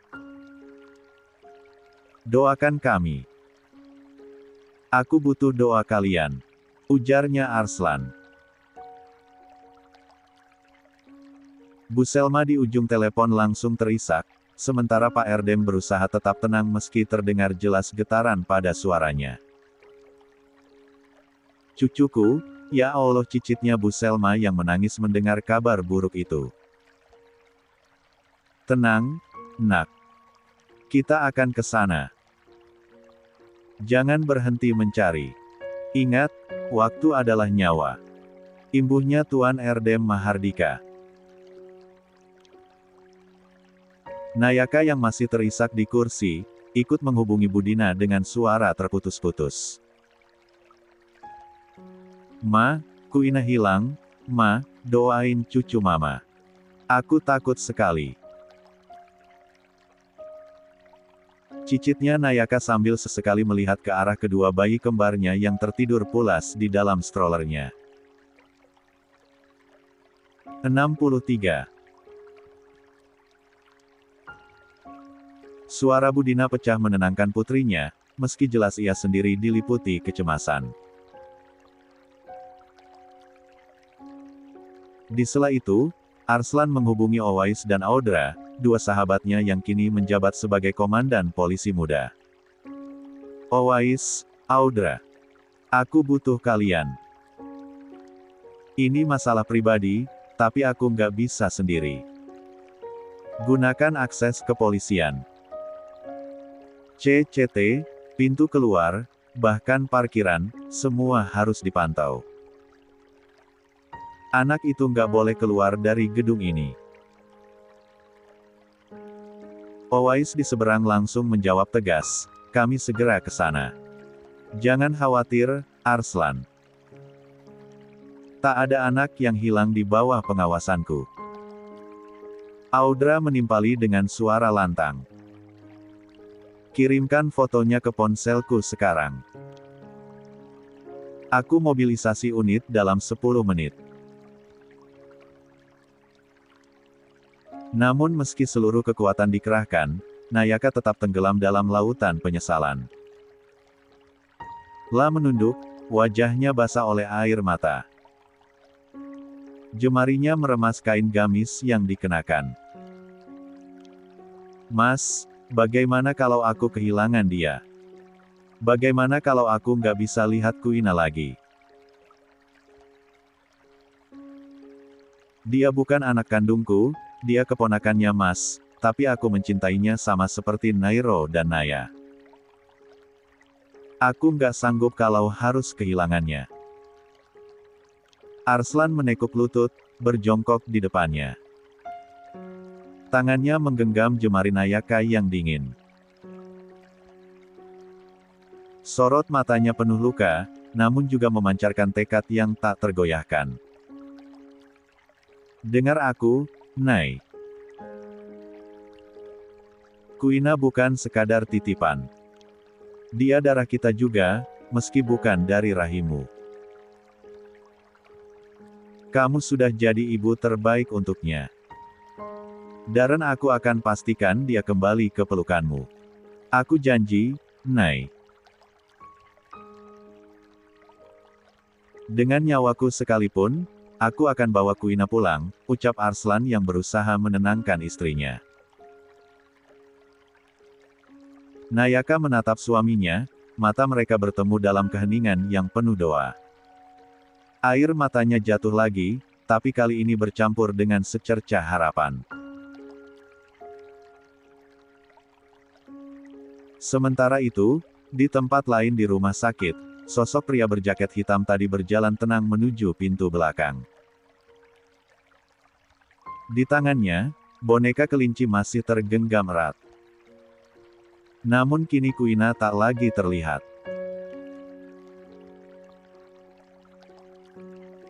Doakan kami. Aku butuh doa kalian. Ujarnya Arslan. Bu Selma di ujung telepon langsung terisak, sementara Pak Erdem berusaha tetap tenang meski terdengar jelas getaran pada suaranya. Cucuku, ya Allah, cicitnya Bu Selma yang menangis mendengar kabar buruk itu. Tenang, nak. Kita akan ke sana. Jangan berhenti mencari. Ingat, waktu adalah nyawa. Imbuhnya Tuan Erdem Mahardika. Nayaka yang masih terisak di kursi, ikut menghubungi Budina dengan suara terputus-putus. Ma, Kuina hilang, Ma, doain cucu Mama. Aku takut sekali. Cicitnya Nayaka sambil sesekali melihat ke arah kedua bayi kembarnya yang tertidur pulas di dalam strollernya. 63. Suara Budina pecah menenangkan putrinya, meski jelas ia sendiri diliputi kecemasan. Di sela itu, Arslan menghubungi Owais dan Audra, dua sahabatnya yang kini menjabat sebagai komandan polisi muda. Owais, Audra. Aku butuh kalian. Ini masalah pribadi, tapi aku nggak bisa sendiri. Gunakan akses kepolisian. CCT, pintu keluar, bahkan parkiran, semua harus dipantau. Anak itu nggak boleh keluar dari gedung ini. Owais di seberang langsung menjawab tegas, kami segera ke sana. Jangan khawatir, Arslan. Tak ada anak yang hilang di bawah pengawasanku. Audra menimpali dengan suara lantang. Kirimkan fotonya ke ponselku sekarang. Aku mobilisasi unit dalam 10 menit. Namun meski seluruh kekuatan dikerahkan, Nayaka tetap tenggelam dalam lautan penyesalan. La menunduk, wajahnya basah oleh air mata. Jemarinya meremas kain gamis yang dikenakan. Mas, bagaimana kalau aku kehilangan dia? Bagaimana kalau aku nggak bisa lihat Kuina lagi? Dia bukan anak kandungku, dia keponakannya Mas, tapi aku mencintainya sama seperti Nairo dan Naya. Aku nggak sanggup kalau harus kehilangannya. Arslan menekuk lutut, berjongkok di depannya. Tangannya menggenggam jemari Nayaka yang dingin. Sorot matanya penuh luka, namun juga memancarkan tekad yang tak tergoyahkan. Dengar aku, Nay. Kuina bukan sekadar titipan. Dia darah kita juga, meski bukan dari rahimmu. Kamu sudah jadi ibu terbaik untuknya. Dan aku akan pastikan dia kembali ke pelukanmu. Aku janji, Nay. Dengan nyawaku sekalipun, aku akan bawa Kuina pulang, ucap Arslan yang berusaha menenangkan istrinya. Nayaka menatap suaminya, mata mereka bertemu dalam keheningan yang penuh doa. Air matanya jatuh lagi, tapi kali ini bercampur dengan secercah harapan. Sementara itu, di tempat lain di rumah sakit, sosok pria berjaket hitam tadi berjalan tenang menuju pintu belakang. Di tangannya, boneka kelinci masih tergenggam erat. Namun kini Kuina tak lagi terlihat.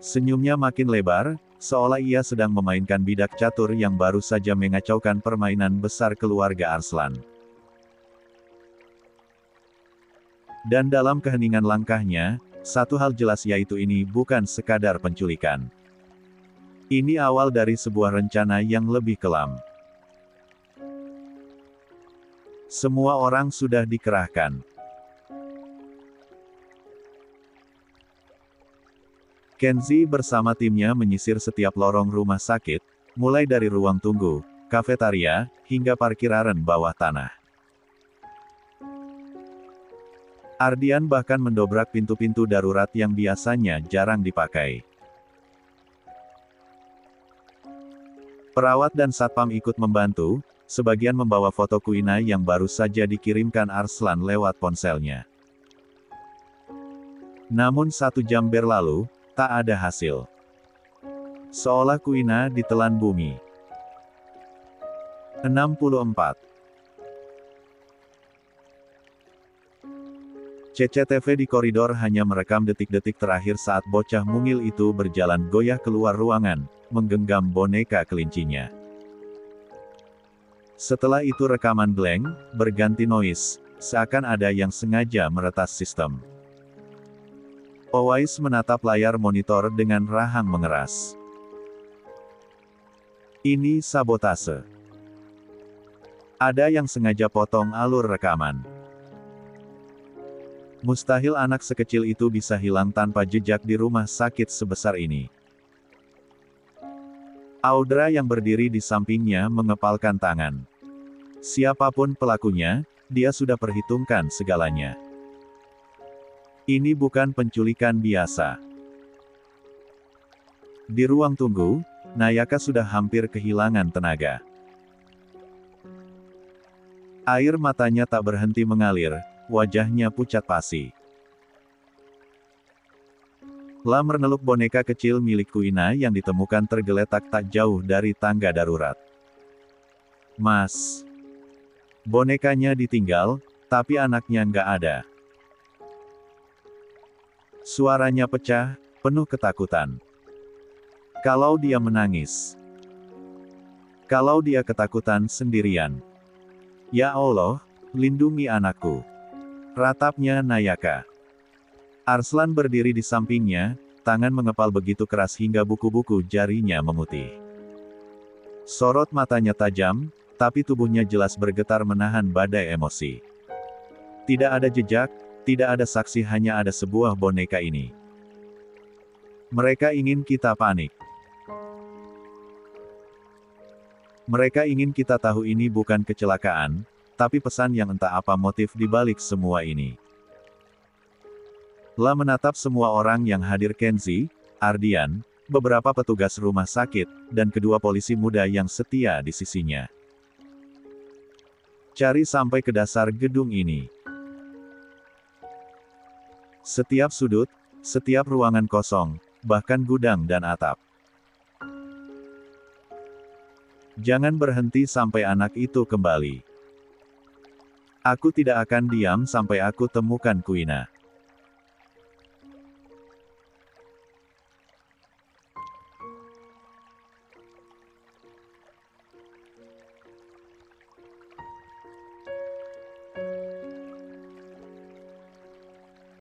Senyumnya makin lebar, seolah ia sedang memainkan bidak catur yang baru saja mengacaukan permainan besar keluarga Arslan. Dan dalam keheningan langkahnya, satu hal jelas yaitu ini bukan sekadar penculikan. Ini awal dari sebuah rencana yang lebih kelam. Semua orang sudah dikerahkan. Kenzi bersama timnya menyisir setiap lorong rumah sakit, mulai dari ruang tunggu, kafetaria, hingga parkiran bawah tanah. Ardian bahkan mendobrak pintu-pintu darurat yang biasanya jarang dipakai. Perawat dan satpam ikut membantu, sebagian membawa foto Kuina yang baru saja dikirimkan Arslan lewat ponselnya. Namun 1 jam berlalu, tak ada hasil. Seolah Kuina ditelan bumi. 64. CCTV di koridor hanya merekam detik-detik terakhir saat bocah mungil itu berjalan goyah keluar ruangan, menggenggam boneka kelincinya. Setelah itu rekaman blank, berganti noise, seakan ada yang sengaja meretas sistem. Owais menatap layar monitor dengan rahang mengeras. Ini sabotase. Ada yang sengaja potong alur rekaman. Mustahil anak sekecil itu bisa hilang tanpa jejak di rumah sakit sebesar ini. Audra yang berdiri di sampingnya mengepalkan tangan. Siapapun pelakunya, dia sudah perhitungkan segalanya. Ini bukan penculikan biasa. Di ruang tunggu, Nayaka sudah hampir kehilangan tenaga. Air matanya tak berhenti mengalir, wajahnya pucat pasi. La meneluk boneka kecil milik Kuina yang ditemukan tergeletak tak jauh dari tangga darurat. Mas. Bonekanya ditinggal, tapi anaknya nggak ada. Suaranya pecah, penuh ketakutan. Kalau dia menangis. Kalau dia ketakutan sendirian. Ya Allah, lindungi anakku. Ratapnya Nayaka. Arslan berdiri di sampingnya, tangan mengepal begitu keras hingga buku-buku jarinya memutih. Sorot matanya tajam, tapi tubuhnya jelas bergetar menahan badai emosi. Tidak ada jejak, tidak ada saksi, hanya ada sebuah boneka ini. Mereka ingin kita panik. Mereka ingin kita tahu ini bukan kecelakaan, tapi pesan yang entah apa motif di balik semua ini. La menatap semua orang yang hadir, Kenzi, Ardian, beberapa petugas rumah sakit, dan kedua polisi muda yang setia di sisinya. Cari sampai ke dasar gedung ini. Setiap sudut, setiap ruangan kosong, bahkan gudang dan atap. Jangan berhenti sampai anak itu kembali. Aku tidak akan diam sampai aku temukan Kuina.